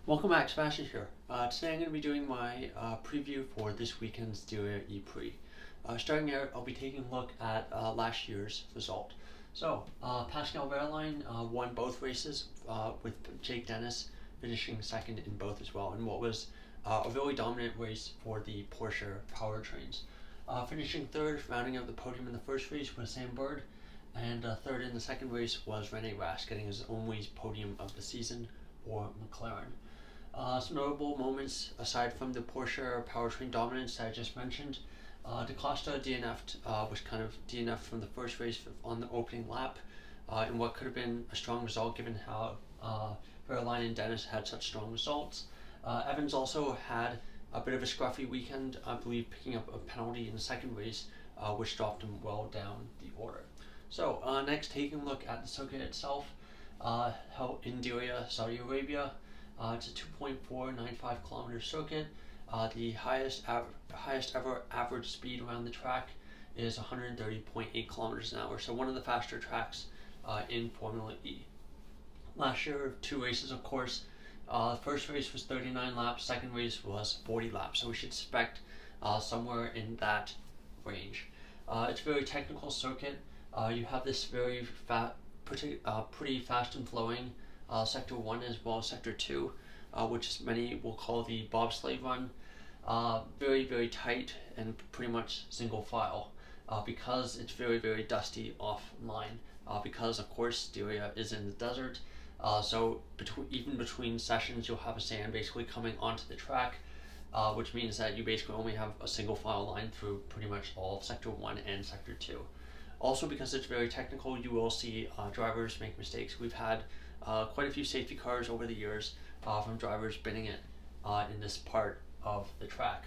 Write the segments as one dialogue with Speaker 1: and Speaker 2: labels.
Speaker 1: Welcome back, Sebastian here. Today I'm going to be doing my preview for this weekend's Diriyah ePrix. Starting out, I'll be taking a look at last year's result. So, Pascal Wehrlein won both races with Jake Dennis finishing second in both as well, in what was a really dominant race for the Porsche powertrains. Finishing third, rounding out the podium in the first race was Sam Bird, and third in the second race was Rene Rast, getting his only podium of the season for McLaren. Some notable moments aside from the Porsche powertrain dominance that I just mentioned. Da Costa DNF'd, was kind of DNF'd from the first race on the opening lap in what could have been a strong result given how Wehrlein and Dennis had such strong results. Evans also had a bit of a scruffy weekend, I believe picking up a penalty in the second race, which dropped him well down the order. So next, taking a look at the circuit itself, held in Diriyah, Saudi Arabia. It's a 2.495 kilometer circuit. The highest ever average speed around the track is 130.8 kilometers an hour, so one of the faster tracks in Formula E. Last year, two races, of course. The first race was 39 laps, second race was 40 laps, so we should expect somewhere in that range. It's a very technical circuit. You have this very pretty fast and flowing Sector 1 as well as Sector 2, which many will call the bobsleigh run. Very, very tight and pretty much single file because it's very, very dusty offline. Because, of course, Diriyah is in the desert, so even between sessions you'll have a sand basically coming onto the track, which means that you basically only have a single file line through pretty much all of Sector 1 and Sector 2. Also, because it's very technical, you will see drivers make mistakes. We've had quite a few safety cars over the years from drivers binning it in this part of the track.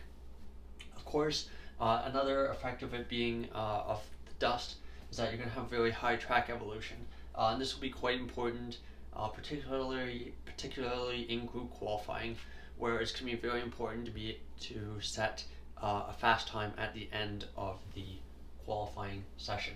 Speaker 1: Of course, another effect of it being of the dust is that you're going to have very high track evolution, and this will be quite important, particularly in group qualifying, where it's going to be very important to set a fast time at the end of the qualifying session.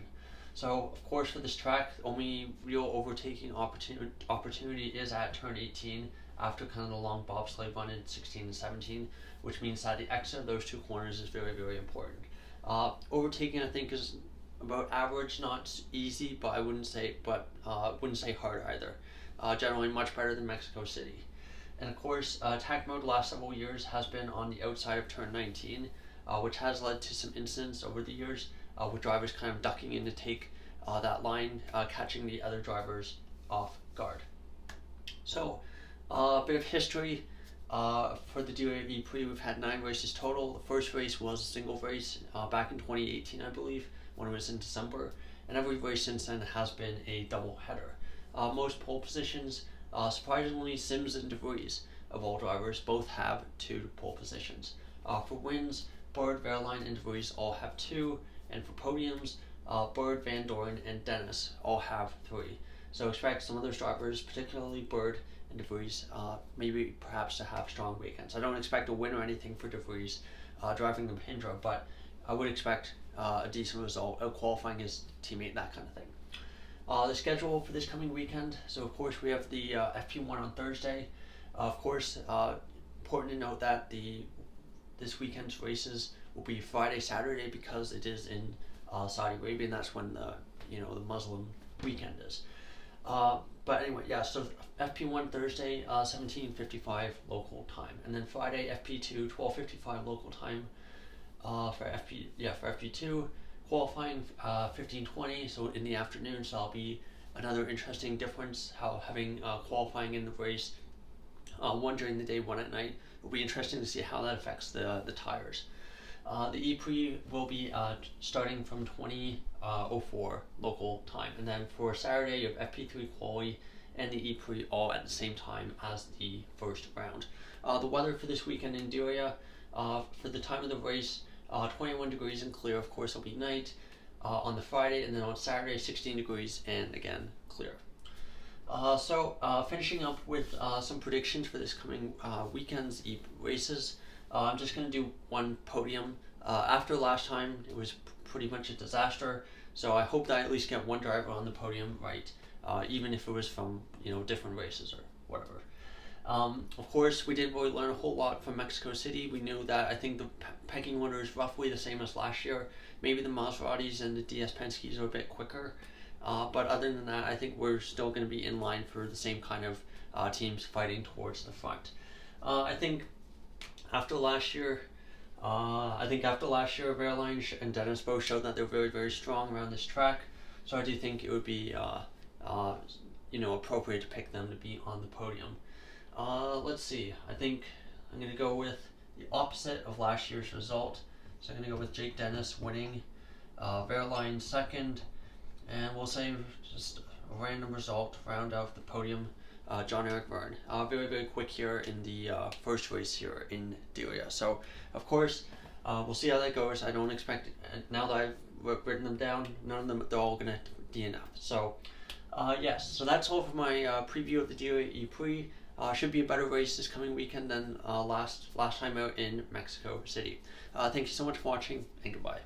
Speaker 1: So, of course, for this track, the only real overtaking opportunity is at turn 18 after kind of the long bobsleigh run in 16 and 17, which means that the exit of those two corners is very, very important. Overtaking, I think, is about average, not easy, but I wouldn't say hard either. Generally much better than Mexico City. And of course, attack mode the last several years has been on the outside of turn 19, which has led to some incidents over the years with drivers kind of ducking in to take that line, catching the other drivers off guard. So, a bit of history for the Diriyah ePrix. We've had 9 races total. The first race was a single race back in 2018, I believe, when it was in December, and every race since then has been a double header. Most pole positions, surprisingly, Sims and DeVries of all drivers both have 2 pole positions. For wins, Bird, Wehrlein, and DeVries all have 2, and for podiums, Bird, Van Doren, and Dennis all have 3. So expect some of those drivers, particularly Bird and DeVries, maybe perhaps to have strong weekends. I don't expect a win or anything for DeVries driving the Mahindra, but I would expect a decent result, qualifying his teammate, that kind of thing. The schedule for this coming weekend, so of course we have the FP1 on Thursday. Of course, important to note that this weekend's races will be Friday, Saturday, because it is in Saudi Arabia, and that's when the Muslim weekend is. But anyway, yeah. So FP1 Thursday, 17:55 local time, and then Friday FP2 12:55 local time. For FP2 qualifying 15:20, so in the afternoon. So that'll be another interesting difference. How having qualifying in the race, one during the day, one at night. It'll be interesting to see how that affects the tires. The ePrix will be starting from 20:04 local time, and then for Saturday you have FP3 quali and the ePrix all at the same time as the first round. The weather for this weekend in Diriyah, for the time of the race, 21 degrees and clear. Of course, it'll be night on the Friday, and then on Saturday 16 degrees and again clear. Finishing up with some predictions for this coming weekend's races. I'm just going to do one podium. After last time, it was pretty much a disaster, so I hope that I at least get one driver on the podium right, even if it was from different races or whatever. Of course, we didn't really learn a whole lot from Mexico City. We knew that I think the pecking order is roughly the same as last year. Maybe the Maseratis and the DS Penske's are a bit quicker. But other than that, I think we're still going to be in line for the same kind of teams fighting towards the front. I think after last year, Verline and Dennis both showed that they're very, very strong around this track. So I do think it would be, appropriate to pick them to be on the podium. Let's see. I think I'm going to go with the opposite of last year's result. So I'm going to go with Jake Dennis winning, Verline second, and we'll say just a random result, round out the podium, John Eric Verne. Very, very quick here in the first race here in Diriyah. So, of course, we'll see how that goes. I don't expect, now that I've written them down, none of them, they're all going to DNF. So, yes, so that's all for my preview of the Diriyah ePrix. Should be a better race this coming weekend than last time out in Mexico City. Thank you so much for watching, and goodbye.